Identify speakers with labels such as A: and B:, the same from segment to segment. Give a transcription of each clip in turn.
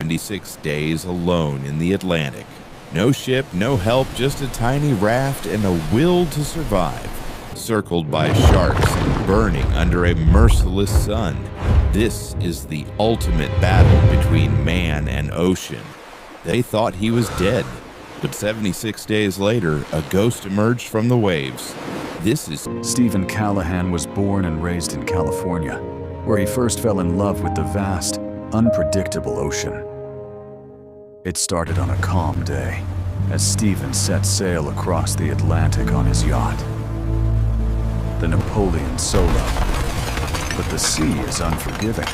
A: 76 days alone in the Atlantic. No ship, no help, just a tiny raft and a will to survive. Circled by sharks and burning under a merciless sun. This is the ultimate battle between man and ocean. They thought he was dead, but 76 days later, a ghost emerged from the waves. This is
B: Steven Callahan was born and raised in California, where he first fell in love with the vast, unpredictable ocean. It started on a calm day, as Steven set sail across the Atlantic on his yacht, the Napoleon Solo. But the sea is unforgiving.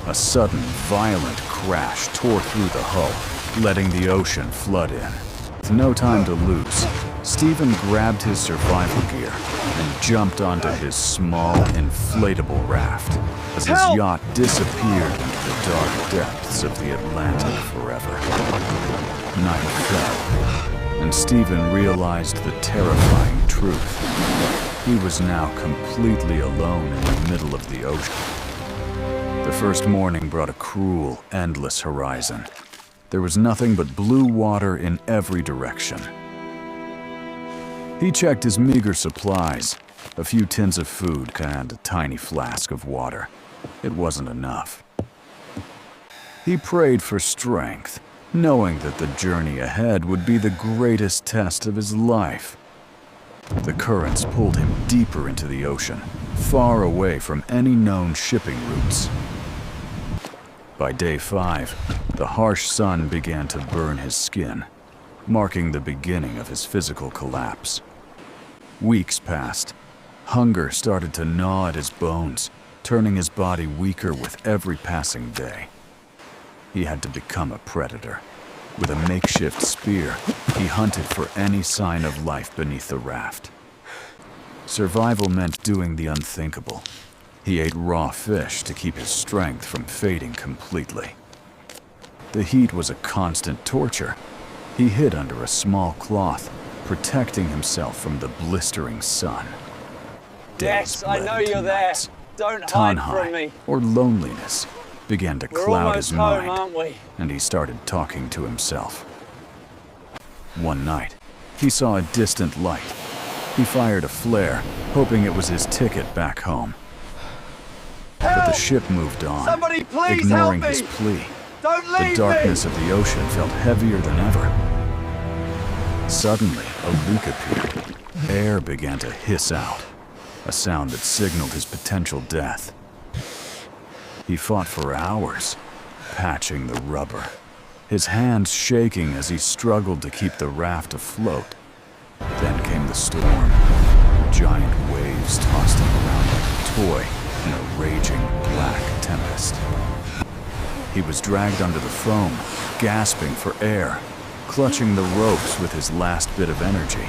B: A sudden, violent crash tore through the hull, letting the ocean flood in. With no time to lose, Steven grabbed his survival gear and jumped onto his small, inflatable raft as his yacht disappeared into the dark depths of the Atlantic forever. Night fell, and Steven realized the terrifying truth. He was now completely alone in the middle of the ocean. The first morning brought a cruel, endless horizon. There was nothing but blue water in every direction. He checked his meager supplies, a few tins of food and a tiny flask of water. It wasn't enough. He prayed for strength, knowing that the journey ahead would be the greatest test of his life. The currents pulled him deeper into the ocean, far away from any known shipping routes. By day 5, the harsh sun began to burn his skin, marking the beginning of his physical collapse. Weeks passed. Hunger started to gnaw at his bones, turning his body weaker with every passing day. He had to become a predator. With a makeshift spear, he hunted for any sign of life beneath the raft. Survival meant doing the unthinkable. He ate raw fish to keep his strength from fading completely. The heat was a constant torture. He hid under a small cloth, protecting himself from the blistering sun.
C: Yes, I know you're there. Don't hide from me.
B: Or loneliness began to cloud his mind,
C: aren't we?
B: and he started talking to himself. One night, he saw a distant light. He fired a flare, hoping it was his ticket back home. But the ship moved on,
C: Somebody please
B: ignoring
C: help
B: his
C: me.
B: plea.
C: Don't leave
B: The darkness of the ocean felt heavier than ever. Suddenly, a leak appeared. Air began to hiss out, a sound that signaled his potential death. He fought for hours, patching the rubber, his hands shaking as he struggled to keep the raft afloat. Then came the storm. Giant waves tossed him around like a toy in a raging black tempest. He was dragged under the foam, gasping for air, clutching the ropes with his last bit of energy.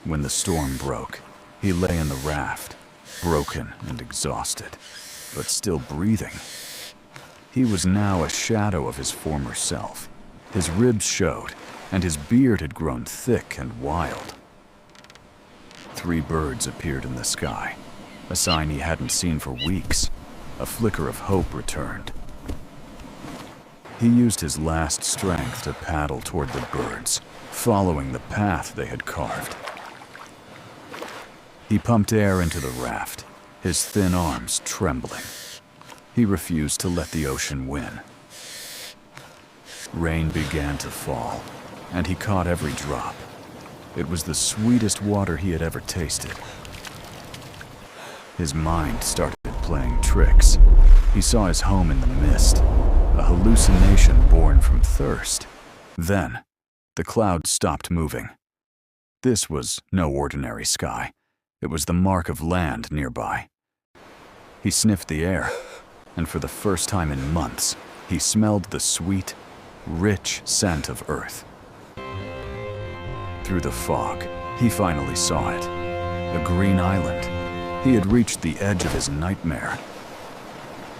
B: When the storm broke, he lay in the raft, broken and exhausted, but still breathing. He was now a shadow of his former self. His ribs showed, and his beard had grown thick and wild. 3 birds appeared in the sky, a sign he hadn't seen for weeks. A flicker of hope returned. He used his last strength to paddle toward the birds, following the path they had carved. He pumped air into the raft, his thin arms trembling. He refused to let the ocean win. Rain began to fall, and he caught every drop. It was the sweetest water he had ever tasted. His mind started playing tricks. He saw his home in the mist, a hallucination born from thirst. Then, the clouds stopped moving. This was no ordinary sky. It was the mark of land nearby. He sniffed the air, and for the first time in months, he smelled the sweet, rich scent of earth. Through the fog, he finally saw it. A green island. He had reached the edge of his nightmare.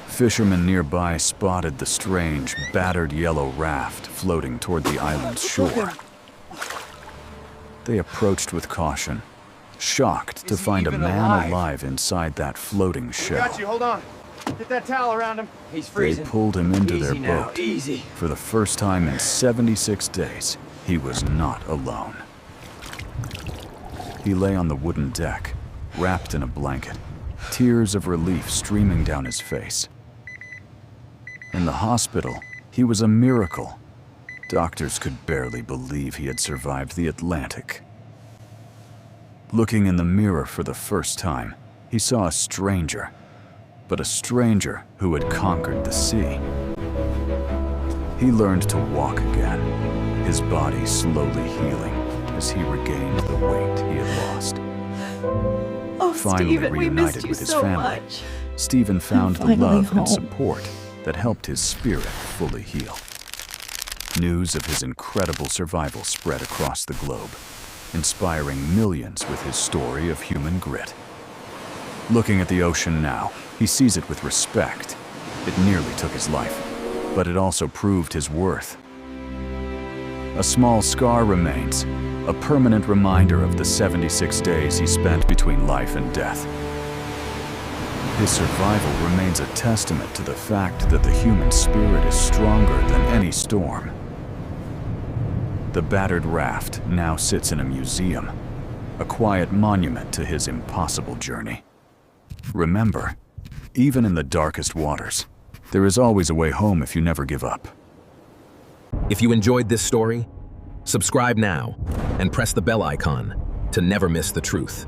B: Fishermen nearby spotted the strange, battered yellow raft floating toward the island's shore. They approached with caution, shocked to find a man alive inside that floating shell.
C: Got you, hold on. Get that towel around him. He's
B: They
C: freezing.
B: pulled him into their
C: Easy now,
B: boat.
C: easy.
B: For the first time in 76 days, he was not alone. He lay on the wooden deck, wrapped in a blanket, tears of relief streaming down his face. In the hospital, he was a miracle. Doctors could barely believe he had survived the Atlantic. Looking in the mirror for the first time, he saw a stranger, but a stranger who had conquered the sea. He learned to walk again, his body slowly healing as he regained the weight he had lost.
D: Oh,
B: Finally
D: Steven, we missed
B: reunited
D: you
B: with his
D: so
B: family,
D: much.
B: Stephen found the
D: finally
B: love
D: home.
B: and support that helped his spirit fully heal. News of his incredible survival spread across the globe, inspiring millions with his story of human grit. Looking at the ocean now, he sees it with respect. It nearly took his life, but it also proved his worth. A small scar remains, a permanent reminder of the 76 days he spent between life and death. His survival remains a testament to the fact that the human spirit is stronger than any storm. The battered raft now sits in a museum, a quiet monument to his impossible journey. Remember, even in the darkest waters, there is always a way home if you never give up.
E: If you enjoyed this story, subscribe now and press the bell icon to never miss the truth.